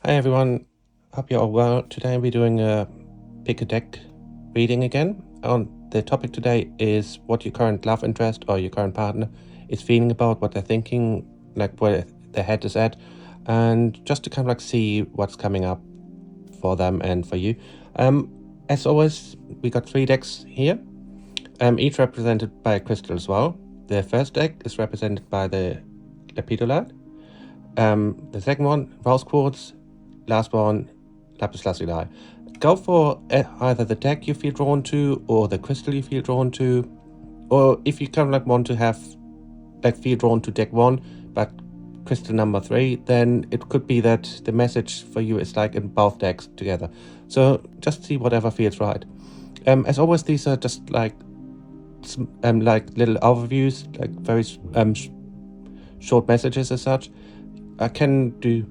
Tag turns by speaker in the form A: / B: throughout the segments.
A: Hi everyone, hope you're all well. Today we're doing a pick a deck reading again. The topic today is what your current love interest or your current partner is feeling about, what they're thinking, like where their head is at, and just to kind of like see what's coming up for them and for you. As always, we got 3 decks here, each represented by a crystal as well. The first deck is represented by the lepidolite. The second one, rose quartz. Last one, lapis lazuli. Go for either the deck you feel drawn to or the crystal you feel drawn to, or if you kind of like want to have feel drawn to deck 1 but crystal number 3, then it could be that the message for you is like in both decks together. So just see whatever feels right. As always, these are just like little overviews, like very short messages as such. I can do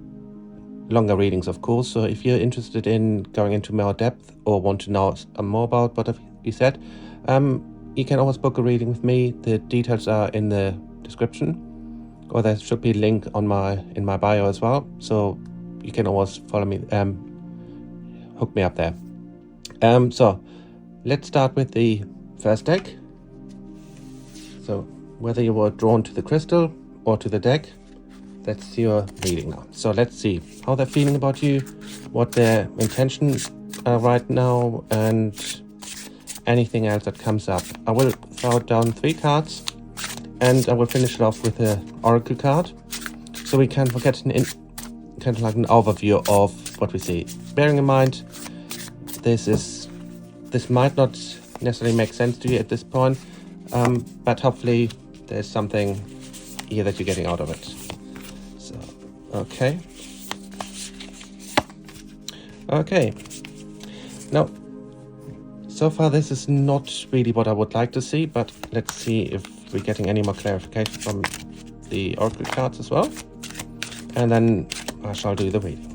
A: longer readings, of course, so if you're interested in going into more depth or want to know more about what you said, you can always book a reading with me. The details are in the description, or there should be a link in my bio as well, so you can always follow me, hook me up there. So let's start with the first deck. So whether you were drawn to the crystal or to the deck, that's your reading now. So let's see how they're feeling about you, what their intentions are right now, and anything else that comes up. I will throw down 3 cards, and I will finish it off with an oracle card, so we can get kind of like an overview of what we see. Bearing in mind, this might not necessarily make sense to you at this point, but hopefully there's something here that you're getting out of it. Okay. Now, so far this is not really what I would like to see, but let's see if we're getting any more clarification from the oracle cards as well, and then I shall do the reading.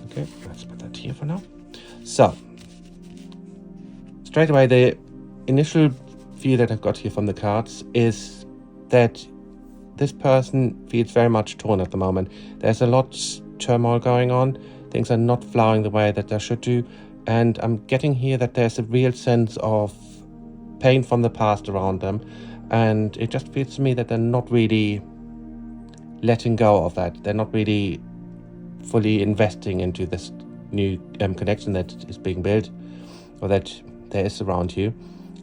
A: Okay, let's put that here for now. So, straight away, the initial view that I've got here from the cards is that this person feels very much torn at the moment. There's a lot of turmoil going on. Things are not flowing the way that they should do, and I'm getting here that there's a real sense of pain from the past around them, and it just feels to me that they're not really letting go of that. They're not really fully investing into this new connection that is being built, or that there is around you.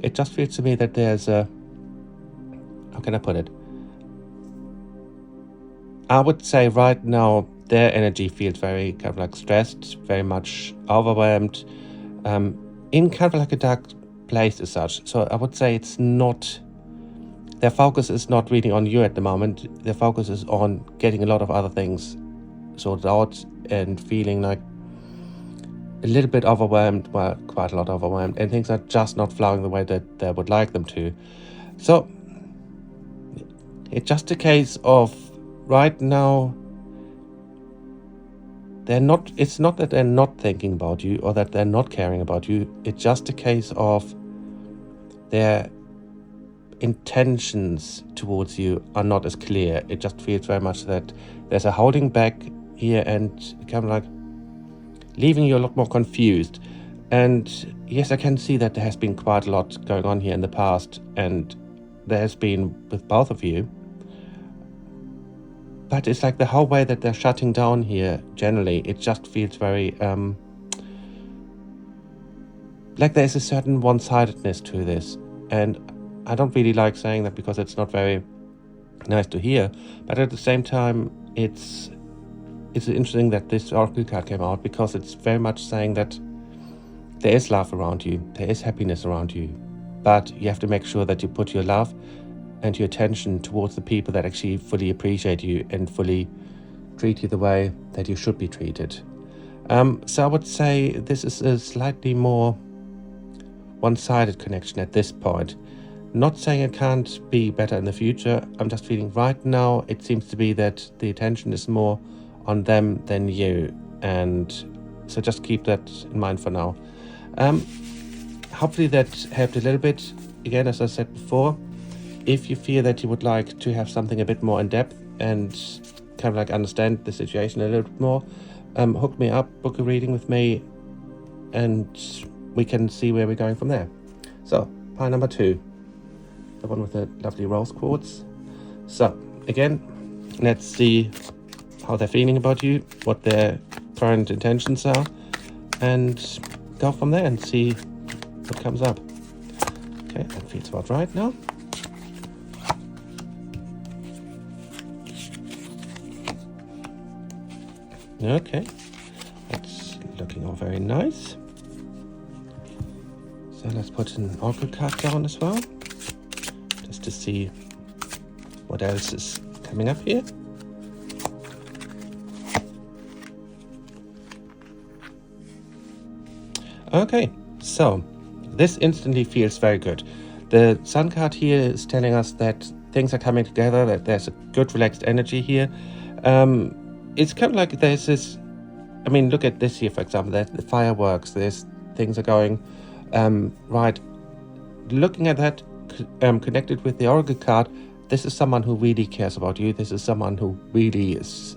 A: It just feels to me that there's a, how can I put it? I would say right now their energy feels very kind of like stressed, very much overwhelmed, in kind of like a dark place as such. So I would say it's not, their focus is not really on you at the moment. Their focus is on getting a lot of other things sorted out and feeling like a little bit overwhelmed, well, quite a lot overwhelmed, and things are just not flowing the way that they would like them to. So it's just a case of right now it's not that they're not thinking about you or that they're not caring about you. It's just a case of their intentions towards you are not as clear. It just feels very much that there's a holding back here and kind of like leaving you a lot more confused. And yes, I can see that there has been quite a lot going on here in the past, and there has been with both of you. But it's like the whole way that they're shutting down here, generally, it just feels very, like there's a certain one-sidedness to this. And I don't really like saying that because it's not very nice to hear. But at the same time, it's interesting that this oracle card came out, because it's very much saying that there is love around you, there is happiness around you, but you have to make sure that you put your love and your attention towards the people that actually fully appreciate you and fully treat you the way that you should be treated. So I would say this is a slightly more one-sided connection at this point. Not saying it can't be better in the future. I'm just feeling right now it seems to be that the attention is more on them than you, and so just keep that in mind for now. Hopefully that helped a little bit. Again, as I said before, if you feel that you would like to have something a bit more in depth and kind of like understand the situation a little bit more, hook me up, book a reading with me, and we can see where we're going from there. So, pile number 2, the one with the lovely rose quartz. So, again, let's see how they're feeling about you, what their current intentions are, and go from there and see what comes up. Okay, that feels about right now. Okay, that's looking all very nice. So let's put an oracle card down as well, just to see what else is coming up here. Okay, so this instantly feels very good. The Sun card here is telling us that things are coming together, that there's a good relaxed energy here. It's kind of like there's this, I mean, look at this here, for example, there's the fireworks, there's things are going right. Looking at that, connected with the oracle card, this is someone who really cares about you. This is someone who really is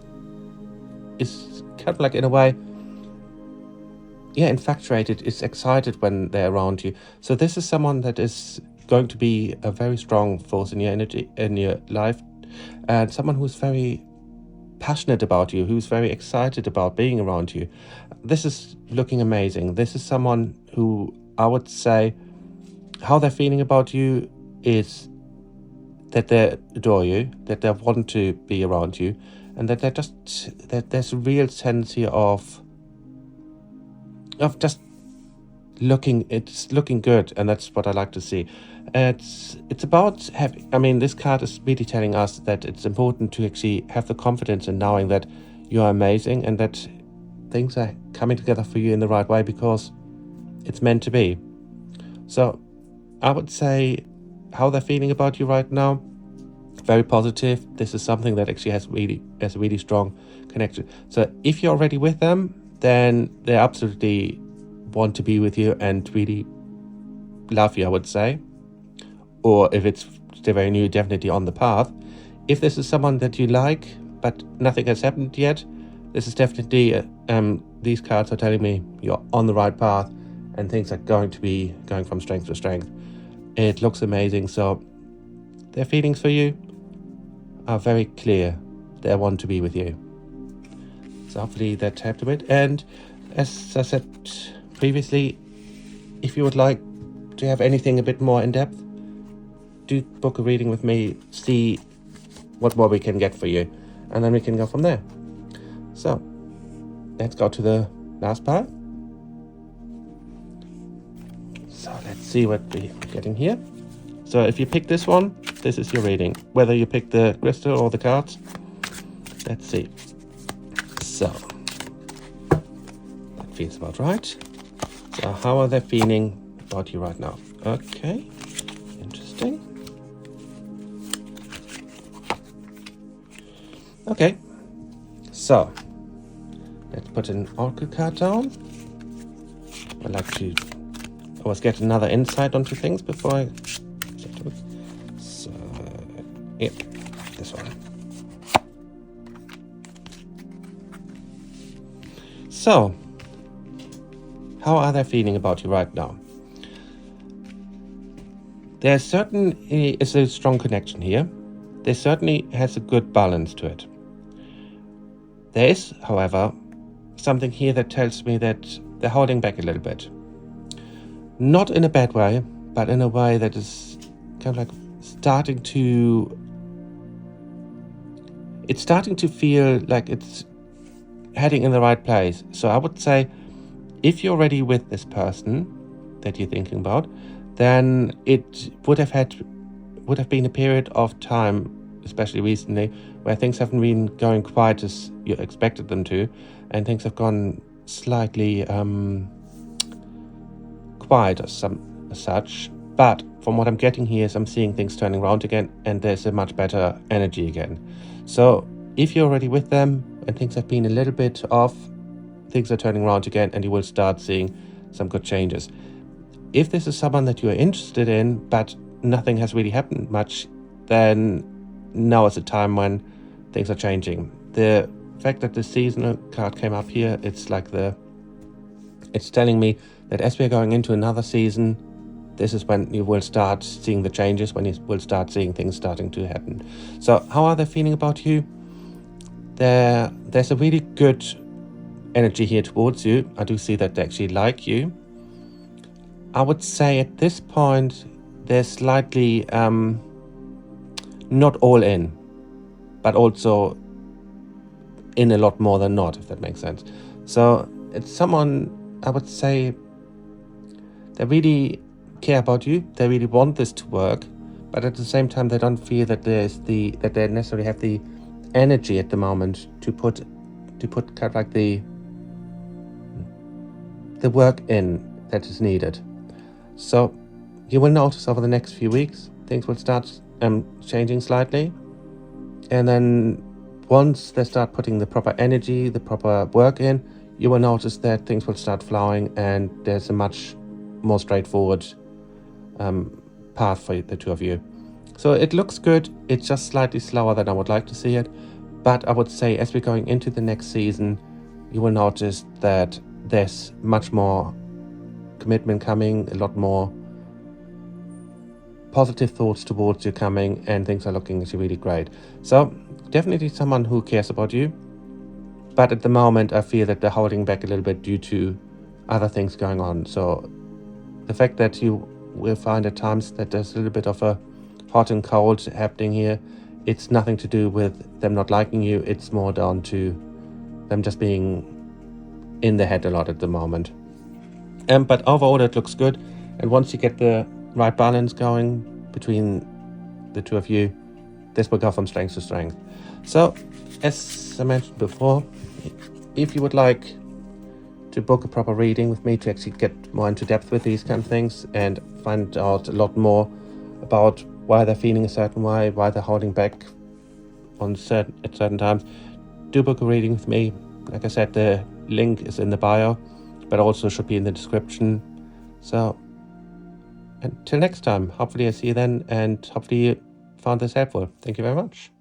A: kind of like, in a way, infatuated, is excited when they're around you. So this is someone that is going to be a very strong force in your energy, in your life, and someone who's very passionate about you, who's very excited about being around you. This is looking amazing. This is someone who, I would say, how they're feeling about you is that they adore you, that they want to be around you, and that that there's a real sense here of just it's looking good, and that's what I like to see. It's about having, I mean, this card is really telling us that it's important to actually have the confidence in knowing that you are amazing and that things are coming together for you in the right way because it's meant to be. So I would say how they're feeling about you right now, very positive. This is something that actually has a really strong connection. So if you're already with them, then they absolutely want to be with you and really love you, I would say. Or if it's still very new, definitely on the path. If this is someone that you like, but nothing has happened yet, this is definitely, these cards are telling me you're on the right path and things are going to be going from strength to strength. It looks amazing. So their feelings for you are very clear. They want to be with you. So hopefully that helped a bit. And as I said previously, if you would like to have anything a bit more in depth, do book a reading with me, see what more we can get for you, and then we can go from there. So let's go to the last part. So let's see what we're getting here. So if you pick this one, this is your reading. Whether you pick the crystal or the cards, let's see. So that feels about right. So how are they feeling about you right now? Okay, interesting. Okay, so let's put an oracle card down. I like to always get another insight onto things before I... So, yeah, this one. So, how are they feeling about you right now? There certainly is a strong connection here. There certainly has a good balance to it. There is, however, something here that tells me that they're holding back a little bit. Not in a bad way, but in a way that is kind of like starting to feel like it's heading in the right place. So I would say, if you're already with this person that you're thinking about, then it would have been a period of time, especially recently, where things haven't been going quite as you expected them to, and things have gone slightly quiet as such. But from what I'm getting here is I'm seeing things turning around again, and there's a much better energy again. So if you're already with them and things have been a little bit off, things are turning around again, and you will start seeing some good changes. If this is someone that you are interested in, but nothing has really happened much then now is the time when things are changing. The fact that the seasonal card came up here, it's telling me that as we're going into another season, this is when you will start seeing the changes, when you will start seeing things starting to happen. So how are they feeling about you? There's a really good energy here towards you. I do see that they actually like you. I would say at this point, they're slightly not all in, but also in a lot more than not, if that makes sense. So it's someone, I would say, they really care about you. They really want this to work, but at the same time, they don't feel that that they necessarily have the energy at the moment to put kind of like the work in that is needed. So you will notice over the next few weeks, things will start changing slightly. And then once they start putting the proper energy, the proper work in, you will notice that things will start flowing and there's a much more straightforward path for the two of you. So it looks good. It's just slightly slower than I would like to see it. But I would say as we're going into the next season, you will notice that there's much more commitment coming, a lot more positive thoughts towards you coming, and things are looking actually really great. So definitely someone who cares about you, but at the moment I feel that they're holding back a little bit due to other things going on. So the fact that you will find at times that there's a little bit of a hot and cold happening here, it's nothing to do with them not liking you. It's more down to them just being in their head a lot at the moment. But overall it looks good, and once you get the right balance going between the two of you, this will go from strength to strength. So as I mentioned before, if you would like to book a proper reading with me to actually get more into depth with these kind of things and find out a lot more about why they're feeling a certain way, why they're holding back at certain times, do book a reading with me. Like I said, the link is in the bio, but also should be in the description. So until next time, hopefully I see you then, and hopefully you found this helpful. Thank you very much.